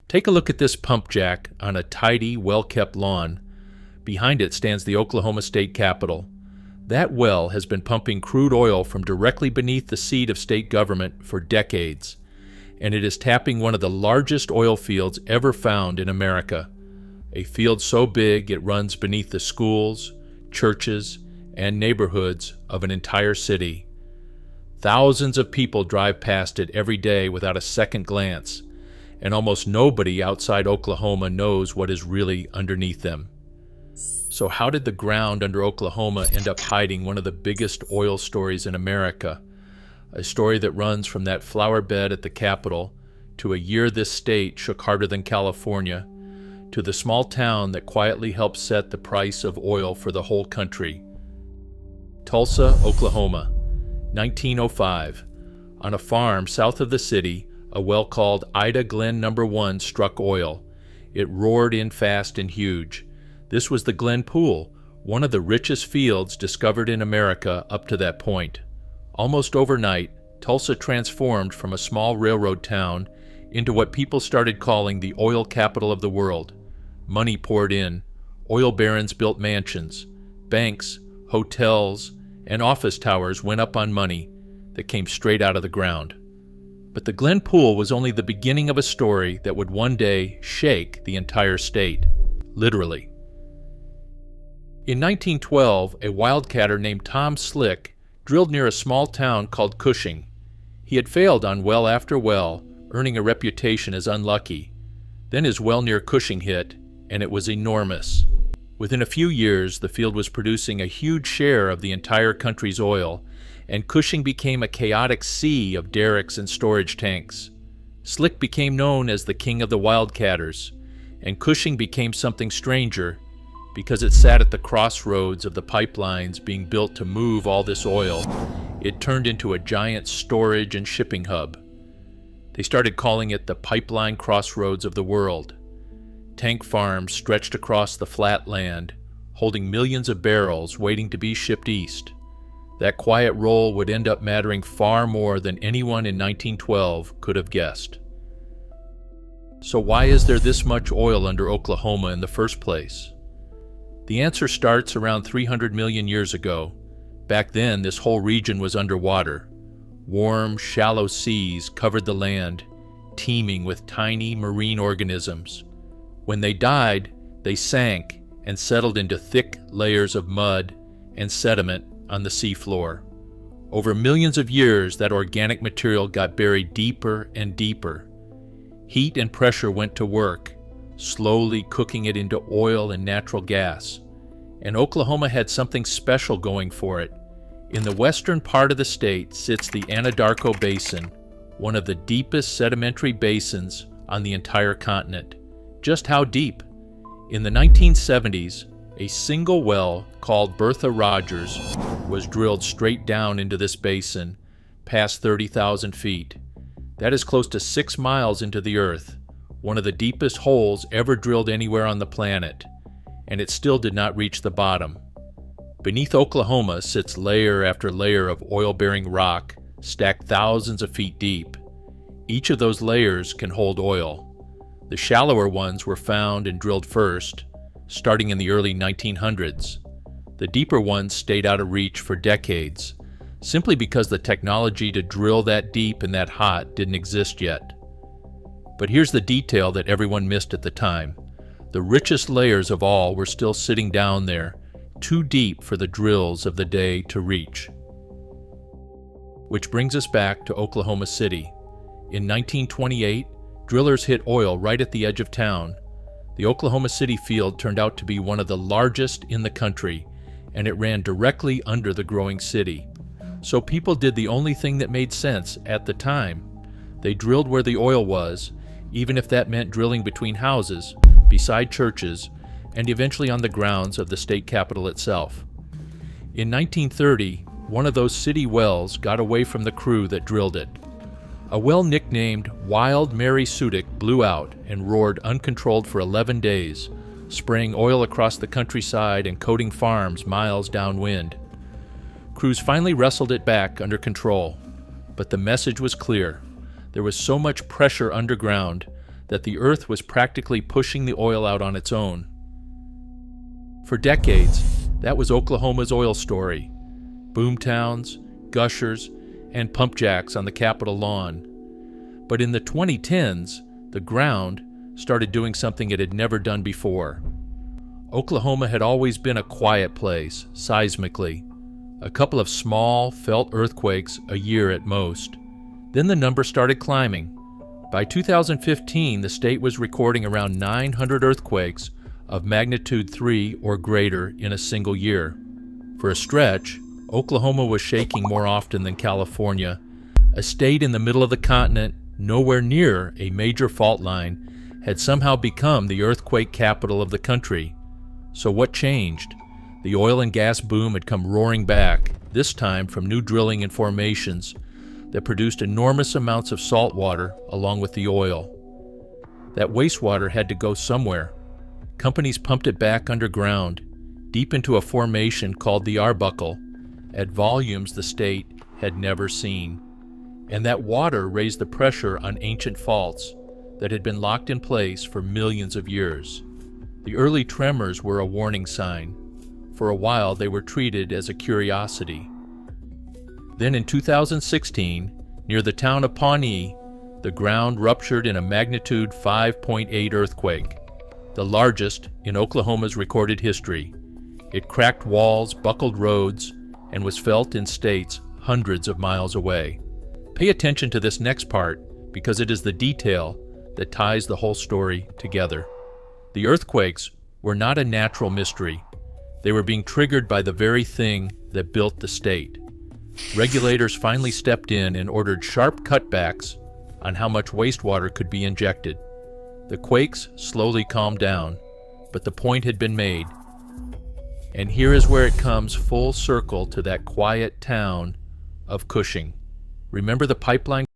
Take a look at this pump jack on a tidy, well-kept lawn. Behind it stands the Oklahoma State Capitol. That well has been pumping crude oil from directly beneath the seat of state government for decades, and it is tapping one of the largest oil fields ever found in America. A field so big it runs beneath the schools, churches, and neighborhoods of an entire city. Thousands of people drive past it every day without a second glance, and almost nobody outside Oklahoma knows what is really underneath them. So how did the ground under Oklahoma end up hiding one of the biggest oil stories in America? A story that runs from that flower bed at the Capitol to a year this state shook harder than California, to the small town that quietly helped set the price of oil for the whole country. Tulsa, Oklahoma, 1905. On a farm south of the city, a well called Ida Glen No. 1 struck oil. It roared in fast and huge. This was the Glen Pool, one of the richest fields discovered in America up to that point. Almost overnight, Tulsa transformed from a small railroad town into what people started calling the oil capital of the world. Money poured in. Oil barons built mansions. Banks, hotels, and office towers went up on money that came straight out of the ground. But the Glen Pool was only the beginning of a story that would one day shake the entire state, literally. In 1912, a wildcatter named Tom Slick drilled near a small town called Cushing. He had failed on well after well, earning a reputation as unlucky. Then his well near Cushing hit, and it was enormous. Within a few years, the field was producing a huge share of the entire country's oil, and Cushing became a chaotic sea of derricks and storage tanks. Slick became known as the king of the wildcatters, and Cushing became something stranger because it sat at the crossroads of the pipelines being built to move all this oil. It turned into a giant storage and shipping hub. They started calling it the pipeline crossroads of the world. Tank farms stretched across the flat land, holding millions of barrels waiting to be shipped east. That quiet role would end up mattering far more than anyone in 1912 could have guessed. So why is there this much oil under Oklahoma in the first place? The answer starts around 300 million years ago. Back then, this whole region was underwater. Warm, shallow seas covered the land, teeming with tiny marine organisms. When they died, they sank and settled into thick layers of mud and sediment on the seafloor. Over millions of years, that organic material got buried deeper and deeper. Heat and pressure went to work, slowly cooking it into oil and natural gas. And Oklahoma had something special going for it. In the western part of the state sits the Anadarko Basin, one of the deepest sedimentary basins on the entire continent. Just how deep? In the 1970s, a single well called Bertha Rogers was drilled straight down into this basin, past 30,000 feet. That is close to 6 miles into the earth, one of the deepest holes ever drilled anywhere on the planet, and it still did not reach the bottom. Beneath Oklahoma sits layer after layer of oil-bearing rock, stacked thousands of feet deep. Each of those layers can hold oil. The shallower ones were found and drilled first, starting in the early 1900s. The deeper ones stayed out of reach for decades, simply because the technology to drill that deep and that hot didn't exist yet. But here's the detail that everyone missed at the time. The richest layers of all were still sitting down there, too deep for the drills of the day to reach. Which brings us back to Oklahoma City. In 1928, drillers hit oil right at the edge of town. The Oklahoma City field turned out to be one of the largest in the country, and it ran directly under the growing city. So people did the only thing that made sense at the time. They drilled where the oil was, even if that meant drilling between houses, beside churches, and eventually on the grounds of the state capitol itself. In 1930, one of those city wells got away from the crew that drilled it. A well nicknamed Wild Mary Sudik blew out and roared uncontrolled for 11 days, spraying oil across the countryside and coating farms miles downwind. Crews finally wrestled it back under control, but the message was clear. There was so much pressure underground that the Earth was practically pushing the oil out on its own. For decades, that was Oklahoma's oil story: boomtowns, gushers, and pump jacks on the Capitol lawn. But in the 2010s, the ground started doing something it had never done before. Oklahoma had always been a quiet place, seismically. A couple of small, felt earthquakes a year at most. Then the number started climbing. By 2015, the state was recording around 900 earthquakes of magnitude 3 or greater in a single year. For a stretch, Oklahoma was shaking more often than California, a state in the middle of the continent, nowhere near a major fault line, had somehow become the earthquake capital of the country. So what changed? The oil and gas boom had come roaring back, this time from new drilling and formations that produced enormous amounts of salt water along with the oil. That wastewater had to go somewhere. Companies pumped it back underground, deep into a formation called the Arbuckle, at volumes the state had never seen. And that water raised the pressure on ancient faults that had been locked in place for millions of years. The early tremors were a warning sign. For a while, they were treated as a curiosity. Then in 2016, near the town of Pawnee, the ground ruptured in a magnitude 5.8 earthquake, the largest in Oklahoma's recorded history. It cracked walls, buckled roads, and was felt in states hundreds of miles away. Pay attention to this next part, because it is the detail that ties the whole story together. The earthquakes were not a natural mystery. They were being triggered by the very thing that built the state. Regulators finally stepped in and ordered sharp cutbacks on how much wastewater could be injected. The quakes slowly calmed down, but the point had been made. And here is where it comes full circle to that quiet town of Cushing. Remember the pipeline